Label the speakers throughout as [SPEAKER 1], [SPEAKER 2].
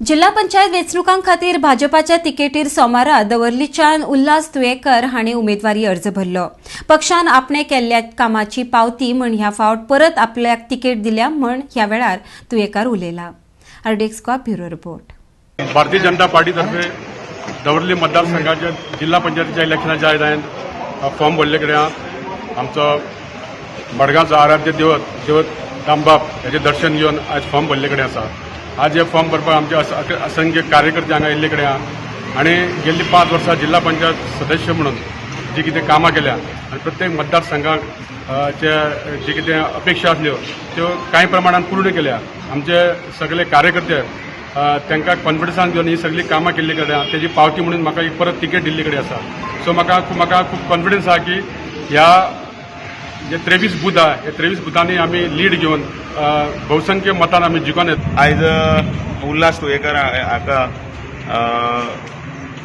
[SPEAKER 1] जिल्हा पंचायत वेंचणुकां खातीर भाजपाच्या तिकेटीर सोमारा दवर्लीच्यान उल्हास तुयेकर हांणी उमेदवारी अर्ज भरलो। पक्षान आपणे केल्ल्या कामाची पावती म्हण ह्या फावट परत आपल्याक तिकेट दिल्या म्हण ह्या वेळार तुयेकर उलयला। RDX bureau report.
[SPEAKER 2] भारतीय जनता पार्टीतर्फे दवर्ली मतदारसंघाच्या जिल्हा पंचायतीच्या इलेक्शनाच्या आयदान फॉर्म भरले कडेन आमचो मडगांवचो आराध्य देवत दामबाब हेचे दर्शन घेवन आज फॉर्म भरले कडेन आसा। आज हे फॉर्म भरपाक आमचे असंख्य कार्यकर्ते हांगा येल्ले कडेन आहा आनी गेल्ली 5 वर्सां जिल्हा पंचायत सदस्य म्हणून जी कितें कामां केल्या आनी प्रत्येक मतदारसंघाक जे कितें अपेक्षा आसल्यो त्यो कांय प्रमाणात पूर्ण केल्या। आमचे सगळे कार्यकर्ते तांकां कॉन्फिडन्सान घेवन ही सगळी कामां केल्ली कडेन तेजी पावती म्हणून म्हाका एक परत तिकेट दिल्ली कडेन आसा। सो म्हाका खूब कॉन्फिडन्स आहा की ह्या जे 23 बूथ आहा हे 23 बुथांनी आमी लीड घेवन बहुसंख्य मतान आमी जिखून येता।
[SPEAKER 3] आयज उल्हास तुयेकर हाका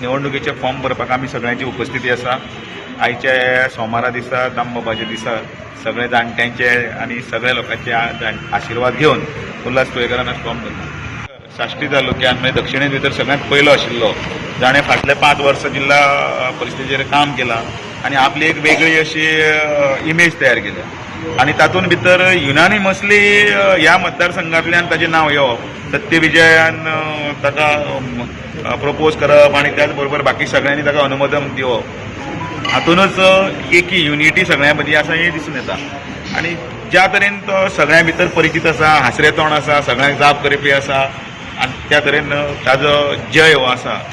[SPEAKER 3] निवडणुकीचे फॉर्म भरपाक आमी सगळ्यांची उपस्थिती आसा। आयच्या सोमारा दिसा दामबाबाच्या दिसा सगळे जाणट्यांचे आनी सगळ्या लोकांचे आशिर्वाद घेवन उल्हास तुयेकरान फॉर्म भरला। साश्टी तालुक्यात म्हणजे दक्षिणेत भितर सगळ्यात पयलो आशिल्लो जाणें फाटले 5 वर्सां जिल्हा परिस्थितीचेर काम केलां आनी आपली एक वेगळी अशी इमेज तयार केल्या आनी तातूंत भितर युनानिमसली ह्या मतदारसंघांतल्यान ताचें नांव येवप सत्य विजयान ताका प्रपोज करप आनी त्याच बरोबर बाकी सगळ्यांनी ताका अनुमोदन दिवप हातूनच एक युनिटी सगळ्यां मदीं आसा हें दिसून येता। आनी ज्या तरेन तो सगळ्यां भितर परिचीत आसा, हासरे तोंड आसा, सगळ्यांक जाप करपी आसा आनी त्या तरेन ताजो जय हो आसा।